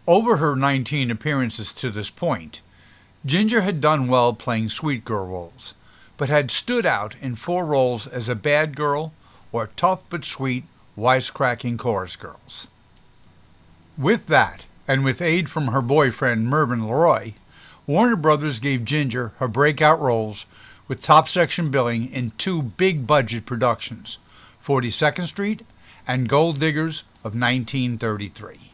Over her 19 appearances to this point, Ginger had done well playing sweet girl roles, but had stood out in 4 roles as a bad girl or tough but sweet, wisecracking chorus girls. With that, and with aid from her boyfriend Mervyn Leroy, Warner Brothers gave Ginger her breakout roles with top section billing in 2 big-budget productions, 42nd Street and Gold Diggers of 1933.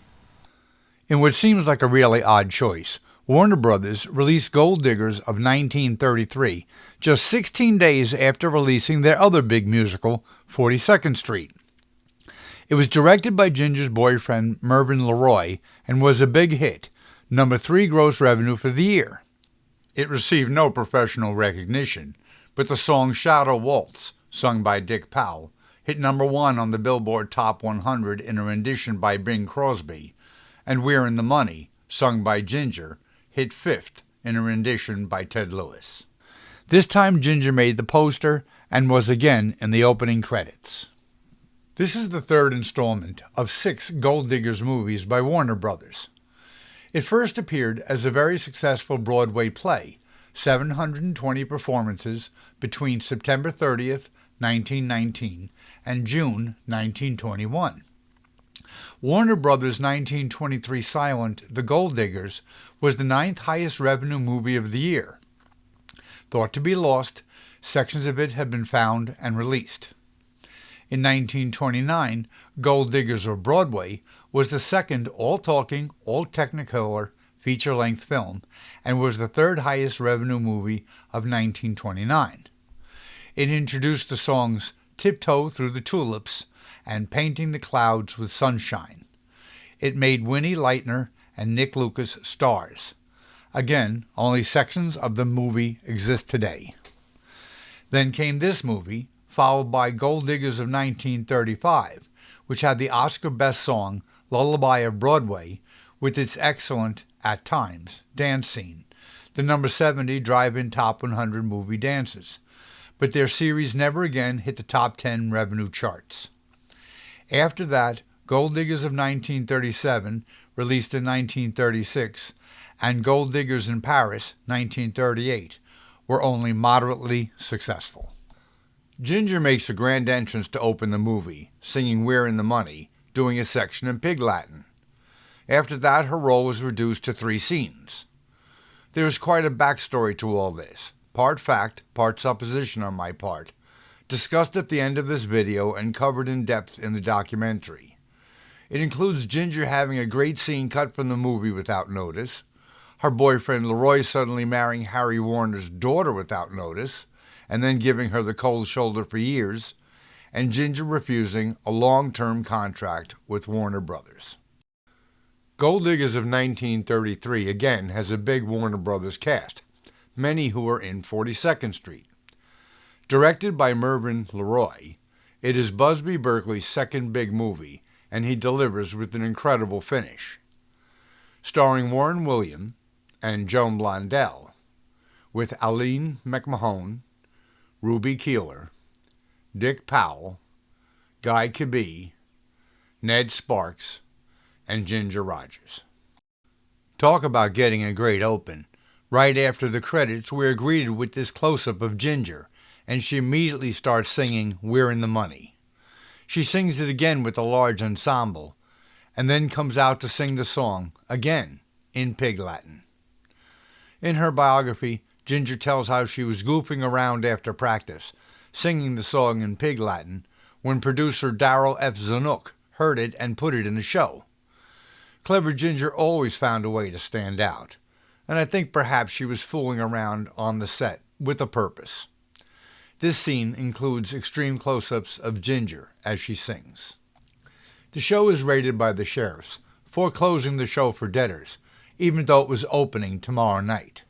In what seems like a really odd choice, Warner Brothers released Gold Diggers of 1933 just 16 days after releasing their other big musical, 42nd Street. It was directed by Ginger's boyfriend Mervyn Leroy and was a big hit, number 3 gross revenue for the year. It received no professional recognition, but the song Shadow Waltz, sung by Dick Powell, hit number 1 on the Billboard Top 100 in a rendition by Bing Crosby, and We're in the Money, sung by Ginger, hit 5th in a rendition by Ted Lewis. This time Ginger made the poster and was again in the opening credits. This is the 3rd installment of 6 Gold Diggers movies by Warner Brothers. It first appeared as a very successful Broadway play, 720 performances between September 30th, 1919 and June 1921. Warner Brothers' 1923 silent The Gold Diggers was the 9th highest revenue movie of the year. Thought to be lost, sections of it have been found and released. In 1929, Gold Diggers of Broadway was the 2nd all-talking, all-technicolor feature-length film and was the 3rd highest revenue movie of 1929. It introduced the songs Tiptoe Through the Tulips and Painting the Clouds with Sunshine. It made Winnie Leitner and Nick Lucas stars. Again, only sections of the movie exist today. Then came this movie, followed by Gold Diggers of 1935, which had the Oscar Best Song, Lullaby of Broadway, with its excellent, at times, dance scene, the number 70 Drive-In Top 100 movie dances. But their series never again hit the top 10 revenue charts. After that, Gold Diggers of 1937, released in 1936, and Gold Diggers in Paris, 1938, were only moderately successful. Ginger makes a grand entrance to open the movie, singing We're in the Money, doing a section in Pig Latin. After that, her role was reduced to 3 scenes. There is quite a backstory to all this, part fact, part supposition on my part, discussed at the end of this video and covered in depth in the documentary. It includes Ginger having a great scene cut from the movie without notice, her boyfriend Leroy suddenly marrying Harry Warner's daughter without notice, and then giving her the cold shoulder for years, and Ginger refusing a long-term contract with Warner Brothers. Gold Diggers of 1933 again has a big Warner Brothers cast, many who are in 42nd Street. Directed by Mervyn Leroy, it is Busby Berkeley's 2nd big movie, and he delivers with an incredible finish. Starring Warren William and Joan Blondell, with Aline McMahon, Ruby Keeler, Dick Powell, Guy Kibbe, Ned Sparks, and Ginger Rogers. Talk about getting a great open. Right after the credits, we are greeted with this close-up of Ginger, and she immediately starts singing We're in the Money. She sings it again with a large ensemble, and then comes out to sing the song, again, in Pig Latin. In her biography, Ginger tells how she was goofing around after practice, singing the song in Pig Latin, when producer Darrell F. Zanuck heard it and put it in the show. Clever Ginger always found a way to stand out, and I think perhaps she was fooling around on the set with a purpose. This scene includes extreme close-ups of Ginger as she sings. The show is rated by the sheriffs, foreclosing the show for debtors, even though it was opening tomorrow night.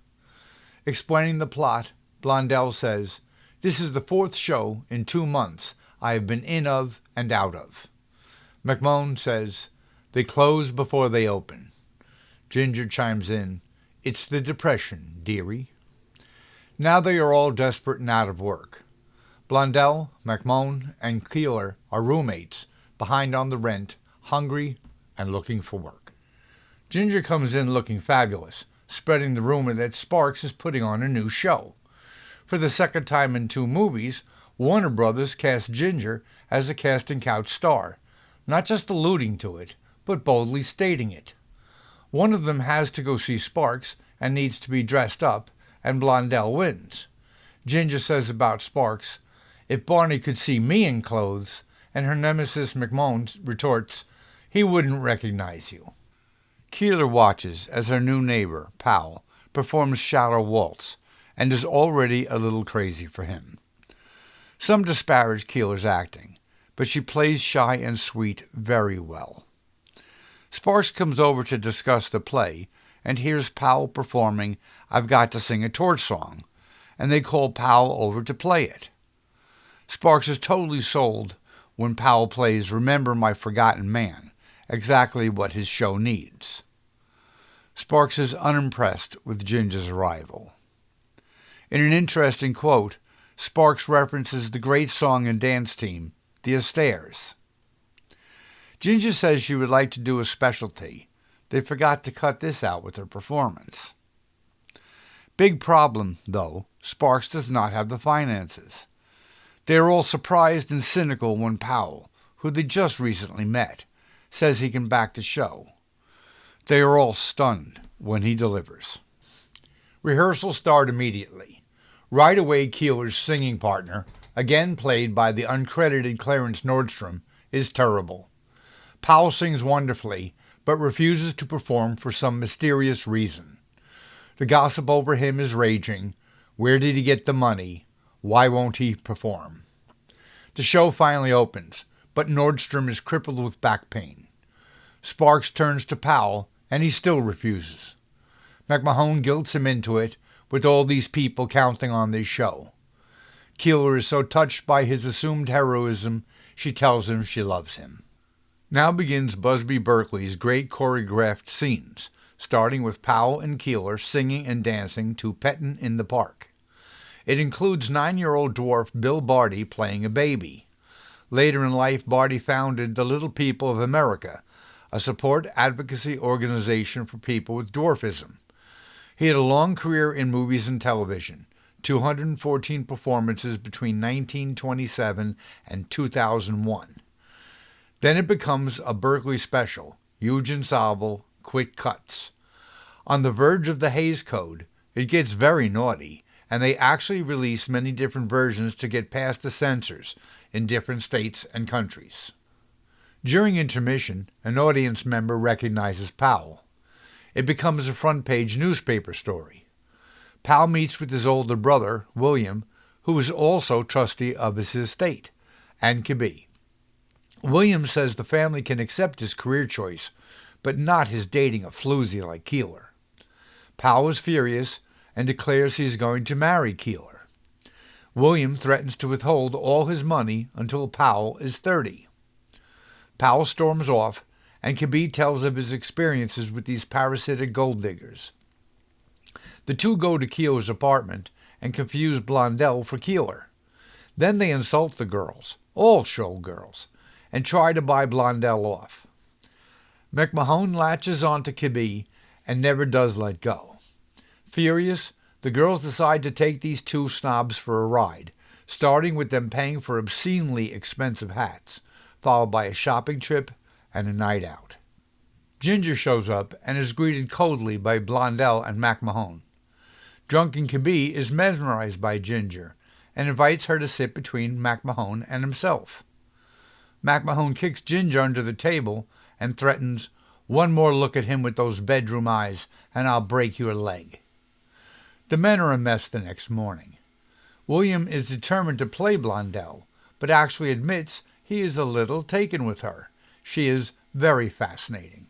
Explaining the plot, Blondell says, "This is the 4th show in 2 months I have been in of and out of." McMahon says, "They close before they open." Ginger chimes in, "It's the Depression, dearie." Now they are all desperate and out of work. Blondell, McMahon, and Keeler are roommates, behind on the rent, hungry, and looking for work. Ginger comes in looking fabulous, spreading the rumor that Sparks is putting on a new show. For the second time in 2 movies, Warner Brothers cast Ginger as a casting couch star, not just alluding to it, but boldly stating it. One of them has to go see Sparks and needs to be dressed up, and Blondell wins. Ginger says about Sparks, "If Barney could see me in clothes," and her nemesis McMahon retorts, "He wouldn't recognize you." Keeler watches as her new neighbor, Powell, performs shallow waltz, and is already a little crazy for him. Some disparage Keeler's acting, but she plays shy and sweet very well. Sparks comes over to discuss the play and hears Powell performing "I've Got to Sing a Torch Song," and they call Powell over to play it. Sparks is totally sold when Powell plays "Remember My Forgotten Man," exactly what his show needs. Sparks is unimpressed with Ginger's arrival. In an interesting quote, Sparks references the great song and dance team, the Astairs. Ginger says she would like to do a specialty. They forgot to cut this out with her performance. Big problem, though, Sparks does not have the finances. They are all surprised and cynical when Powell, who they just recently met, says he can back the show. They are all stunned when he delivers. Rehearsals start immediately. Right away, Keeler's singing partner, again played by the uncredited Clarence Nordstrom, is terrible. Powell sings wonderfully, but refuses to perform for some mysterious reason. The gossip over him is raging. Where did he get the money? Why won't he perform? The show finally opens, but Nordstrom is crippled with back pain. Sparks turns to Powell, and he still refuses. McMahon guilts him into it, with all these people counting on this show. Keeler is so touched by his assumed heroism, she tells him she loves him. Now begins Busby Berkeley's great choreographed scenes, starting with Powell and Keeler singing and dancing to "Pettin' in the Park." It includes 9-year-old dwarf Bill Barty playing a baby. Later in life, Barty founded the Little People of America, a support advocacy organization for people with dwarfism. He had a long career in movies and television, 214 performances between 1927 and 2001. Then it becomes a Berkeley special, huge ensemble, quick cuts. On the verge of the Hays Code, it gets very naughty, and they actually release many different versions to get past the censors in different states and countries. During intermission, an audience member recognizes Powell. It becomes a front-page newspaper story. Powell meets with his older brother, William, who is also trustee of his estate, and Kibbe. William says the family can accept his career choice, but not his dating a floozy like Keeler. Powell is furious and declares he is going to marry Keeler. William threatens to withhold all his money until Powell is 30. Powell storms off, and Kibbe tells of his experiences with these parasitic gold diggers. The two go to Keeler's apartment and confuse Blondell for Keeler. Then they insult the girls, all show girls, and try to buy Blondell off. McMahon latches onto Kibbe and never does let go. Furious, the girls decide to take these two snobs for a ride, starting with them paying for obscenely expensive hats, followed by a shopping trip and a night out. Ginger shows up and is greeted coldly by Blondell and McMahon. Drunken Kibbe is mesmerized by Ginger and invites her to sit between McMahon and himself. McMahon kicks Ginger under the table and threatens, "One more look at him with those bedroom eyes and I'll break your leg." The men are a mess the next morning. William is determined to play Blondell, but actually admits he is a little taken with her. She is very fascinating.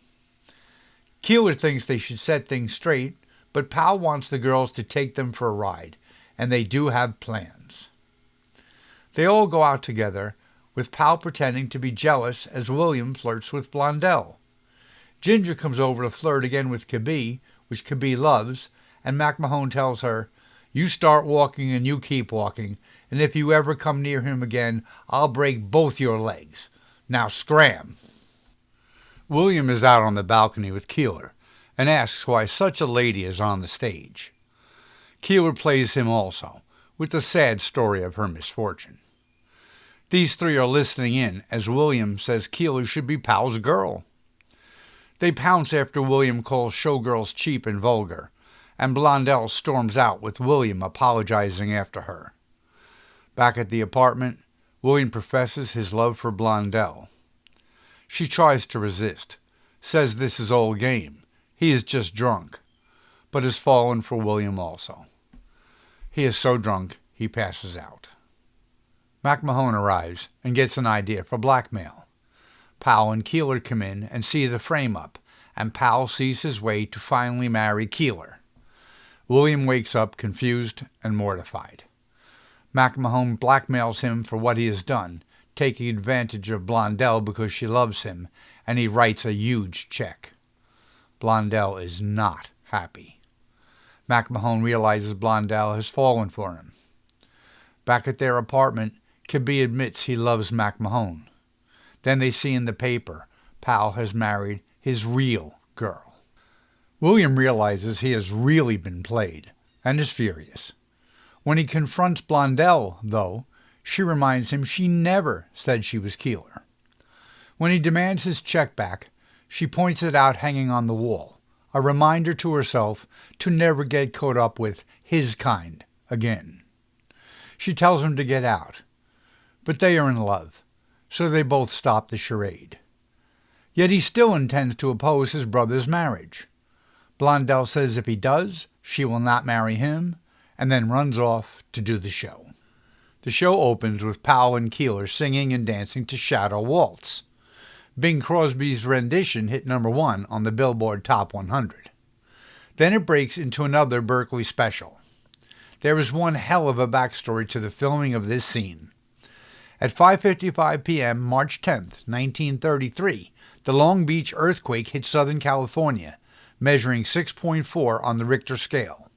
Keeler thinks they should set things straight, but Powell wants the girls to take them for a ride, and they do have plans. They all go out together, with Powell pretending to be jealous as William flirts with Blondell. Ginger comes over to flirt again with Kibbe, which Kibbe loves, and McMahon tells her, "You start walking and you keep walking, and if you ever come near him again, I'll break both your legs. Now scram." William is out on the balcony with Keeler, and asks why such a lady is on the stage. Keeler plays him also, with the sad story of her misfortune. These three are listening in as William says Keeler should be Powell's girl. They pounce after William calls showgirls cheap and vulgar, and Blondell storms out with William apologizing after her. Back at the apartment, William professes his love for Blondell. She tries to resist, says this is old game, he is just drunk, but has fallen for William also. He is so drunk, he passes out. McMahon arrives and gets an idea for blackmail. Powell and Keeler come in and see the frame-up, and Powell sees his way to finally marry Keeler. William wakes up confused and mortified. McMahon blackmails him for what he has done, taking advantage of Blondell because she loves him, and he writes a huge check. Blondell is not happy. McMahon realizes Blondell has fallen for him. Back at their apartment, Kibbe admits he loves McMahon. Then they see in the paper Powell has married his real girl. William realizes he has really been played and is furious. When he confronts Blondell, though, she reminds him she never said she was Keeler. When he demands his check back, she points it out hanging on the wall, a reminder to herself to never get caught up with his kind again. She tells him to get out, but they are in love, so they both stop the charade. Yet he still intends to oppose his brother's marriage. Blondell says if he does, she will not marry him, and then runs off to do the show. The show opens with Powell and Keeler singing and dancing to Shadow Waltz. Bing Crosby's rendition hit #1 on the Billboard Top 100. Then it breaks into another Berkeley special. There is one hell of a backstory to the filming of this scene. At 5:55 p.m., March 10th, 1933, the Long Beach earthquake hit Southern California, measuring 6.4 on the Richter scale.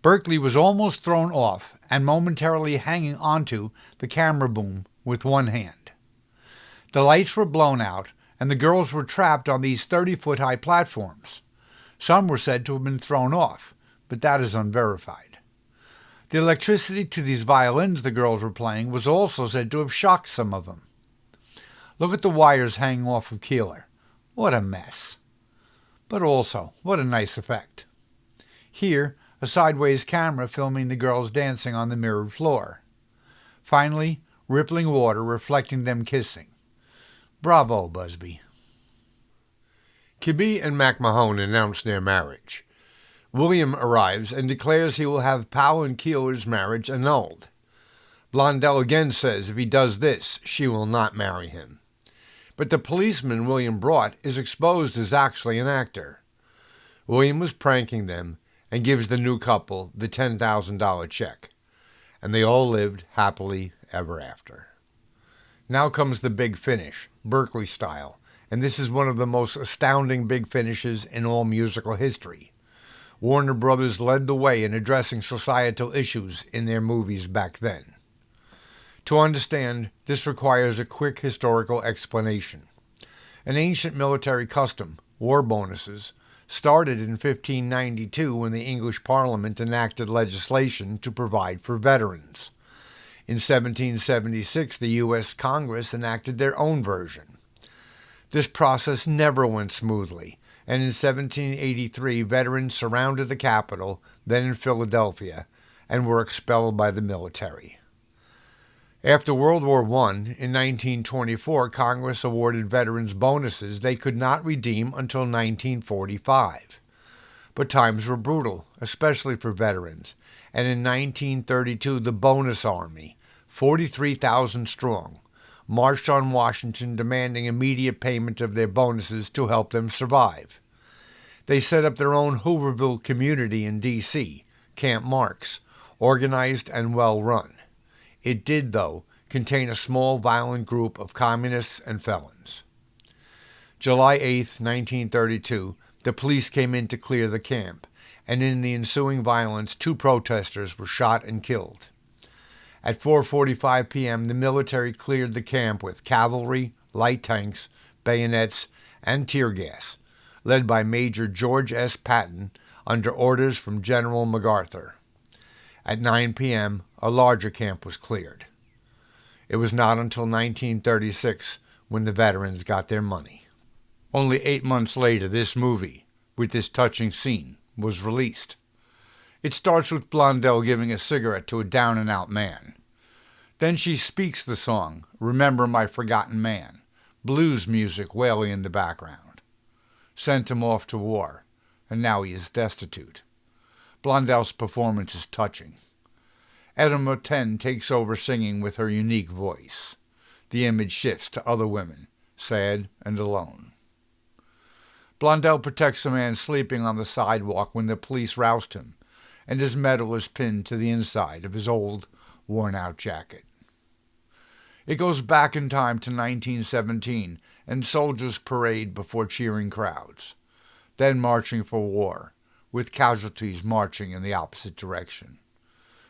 Berkeley was almost thrown off and momentarily hanging onto the camera boom with one hand. The lights were blown out, and the girls were trapped on these 30-foot-high platforms. Some were said to have been thrown off, but that is unverified. The electricity to these violins the girls were playing was also said to have shocked some of them. Look at the wires hanging off of Keeler. What a mess. But also, what a nice effect. Here, a sideways camera filming the girls dancing on the mirrored floor. Finally, rippling water reflecting them kissing. Bravo, Busby. Kibbe and McMahon announce their marriage. William arrives and declares he will have Powell and Keeler's marriage annulled. Blondell again says if he does this, she will not marry him. But the policeman William brought is exposed as actually an actor. William was pranking them and gives the new couple the $10,000 check. And they all lived happily ever after. Now comes the big finish, Berkeley style, and this is one of the most astounding big finishes in all musical history. Warner Brothers led the way in addressing societal issues in their movies back then. To understand, this requires a quick historical explanation. An ancient military custom, war bonuses, started in 1592 when the English Parliament enacted legislation to provide for veterans. In 1776, the U.S. Congress enacted their own version. This process never went smoothly, and in 1783 veterans surrounded the Capitol, then in Philadelphia, and were expelled by the military. After World War I, in 1924, Congress awarded veterans bonuses they could not redeem until 1945. But times were brutal, especially for veterans, and in 1932 the Bonus Army, 43,000 strong, marched on Washington demanding immediate payment of their bonuses to help them survive. They set up their own Hooverville community in D.C., Camp Marks, organized and well run. It did, though, contain a small violent group of communists and felons. July 8, 1932, the police came in to clear the camp, and in the ensuing violence 2 protesters were shot and killed. At 4:45 p.m., the military cleared the camp with cavalry, light tanks, bayonets, and tear gas, led by Major George S. Patton under orders from General MacArthur. At 9 p.m., a larger camp was cleared. It was not until 1936 when the veterans got their money. Only 8 months later, this movie, with this touching scene, was released. It starts with Blondell giving a cigarette to a down-and-out man. Then she speaks the song, Remember My Forgotten Man, blues music wailing in the background. Sent him off to war, and now he is destitute. Blondell's performance is touching. Etta Moten takes over singing with her unique voice. The image shifts to other women, sad and alone. Blondell protects a man sleeping on the sidewalk when the police roust him, and his medal is pinned to the inside of his old, worn-out jacket. It goes back in time to 1917, and soldiers parade before cheering crowds, then marching for war, with casualties marching in the opposite direction.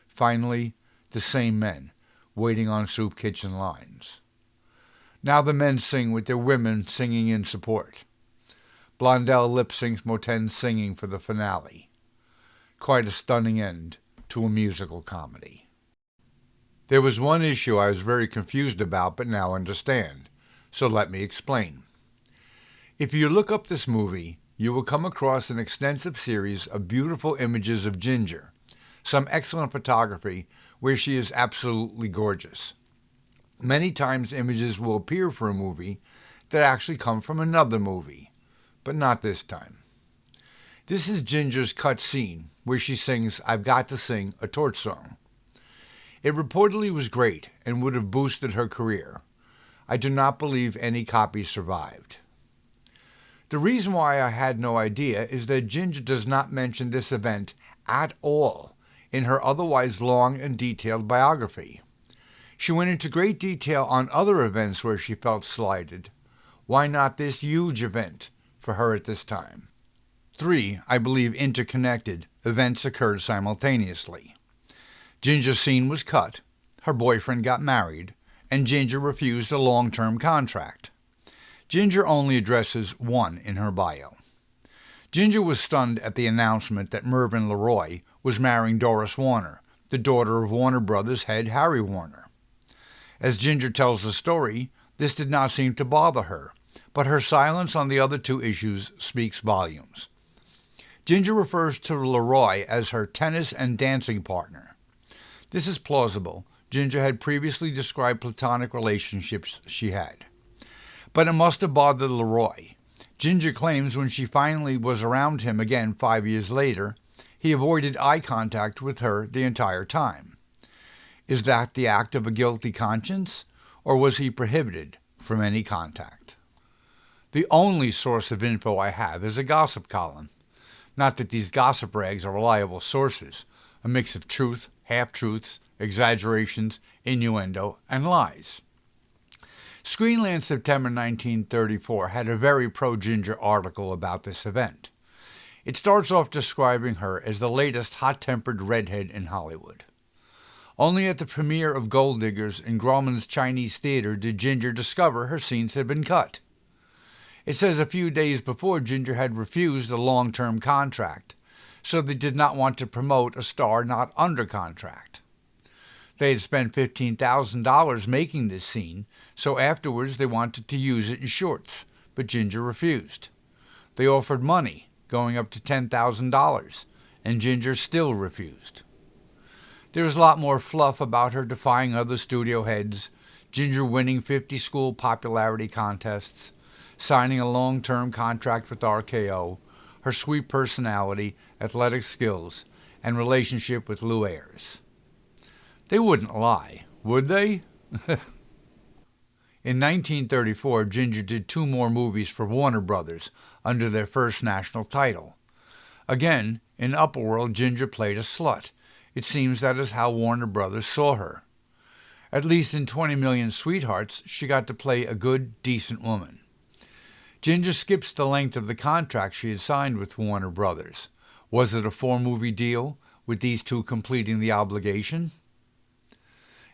Finally, the same men, waiting on soup kitchen lines. Now the men sing with their women singing in support. Blondell lip-syncs Moten's singing for the finale. Quite a stunning end to a musical comedy. There was one issue I was very confused about but now understand, so let me explain. If you look up this movie, you will come across an extensive series of beautiful images of Ginger, some excellent photography where she is absolutely gorgeous. Many times images will appear for a movie that actually come from another movie, but not this time. This is Ginger's cut scene where she sings I've Got to Sing a Torch Song. It reportedly was great and would have boosted her career. I do not believe any copy survived. The reason why I had no idea is that Ginger does not mention this event at all in her otherwise long and detailed biography. She went into great detail on other events where she felt slighted. Why not this huge event for her at this time? 3, I believe interconnected, events occurred simultaneously. Ginger's scene was cut, her boyfriend got married, and Ginger refused a long-term contract. Ginger only addresses one in her bio. Ginger was stunned at the announcement that Mervyn Leroy was marrying Doris Warner, the daughter of Warner Brothers head Harry Warner. As Ginger tells the story, this did not seem to bother her, but her silence on the other 2 issues speaks volumes. Ginger refers to Leroy as her tennis and dancing partner. This is plausible. Ginger had previously described platonic relationships she had. But it must have bothered Leroy. Ginger claims when she finally was around him again 5 years later, he avoided eye contact with her the entire time. Is that the act of a guilty conscience, or was he prohibited from any contact? The only source of info I have is a gossip column. Not that these gossip rags are reliable sources, a mix of truth, half-truths, exaggerations, innuendo, and lies. Screenland September 1934 had a very pro-Ginger article about this event. It starts off describing her as the latest hot-tempered redhead in Hollywood. Only at the premiere of Gold Diggers in Grauman's Chinese Theater did Ginger discover her scenes had been cut. It says a few days before Ginger had refused a long-term contract, so they did not want to promote a star not under contract. They had spent $15,000 making this scene, so afterwards they wanted to use it in shorts, but Ginger refused. They offered money, going up to $10,000, and Ginger still refused. There was a lot more fluff about her defying other studio heads, Ginger winning 50 school popularity contests, signing a long-term contract with RKO, her sweet personality, athletic skills, and relationship with Lou Ayres. They wouldn't lie, would they? In 1934, Ginger did 2 more movies for Warner Brothers under their first national title. Again, in Upperworld, Ginger played a slut. It seems that is how Warner Brothers saw her. At least in 20 Million Sweethearts, she got to play a good, decent woman. Ginger skips the length of the contract she had signed with Warner Brothers. Was it a 4-movie deal, with these 2 completing the obligation?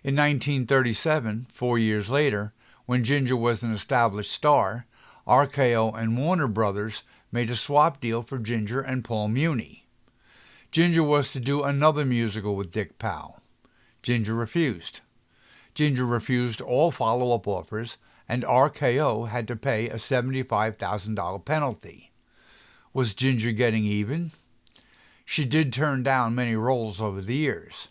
In 1937, 4 years later, when Ginger was an established star, RKO and Warner Brothers made a swap deal for Ginger and Paul Muni. Ginger was to do another musical with Dick Powell. Ginger refused. Ginger refused all follow-up offers, and RKO had to pay a $75,000 penalty. Was Ginger getting even? She did turn down many roles over the years.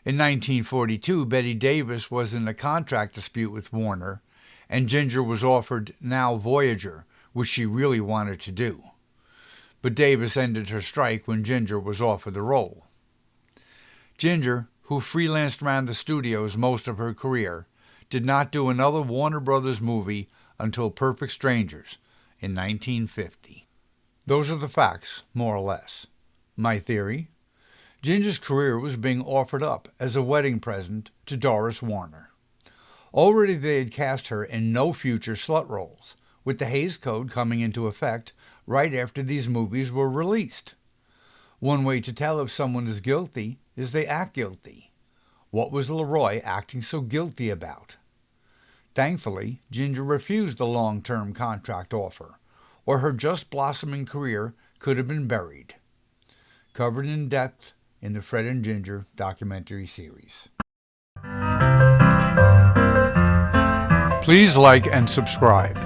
In 1942, Bette Davis was in a contract dispute with Warner, and Ginger was offered Now Voyager, which she really wanted to do. But Davis ended her strike when Ginger was offered the role. Ginger, who freelanced around the studios most of her career, did not do another Warner Brothers movie until Perfect Strangers in 1950. Those are the facts, more or less. My theory? Ginger's career was being offered up as a wedding present to Doris Warner. Already they had cast her in no future slut roles, with the Hays Code coming into effect right after these movies were released. One way to tell if someone is guilty is they act guilty. What was Leroy acting so guilty about? Thankfully, Ginger refused the long-term contract offer, or her just blossoming career could have been buried. Covered in depth in the Fred and Ginger documentary series. Please like and subscribe.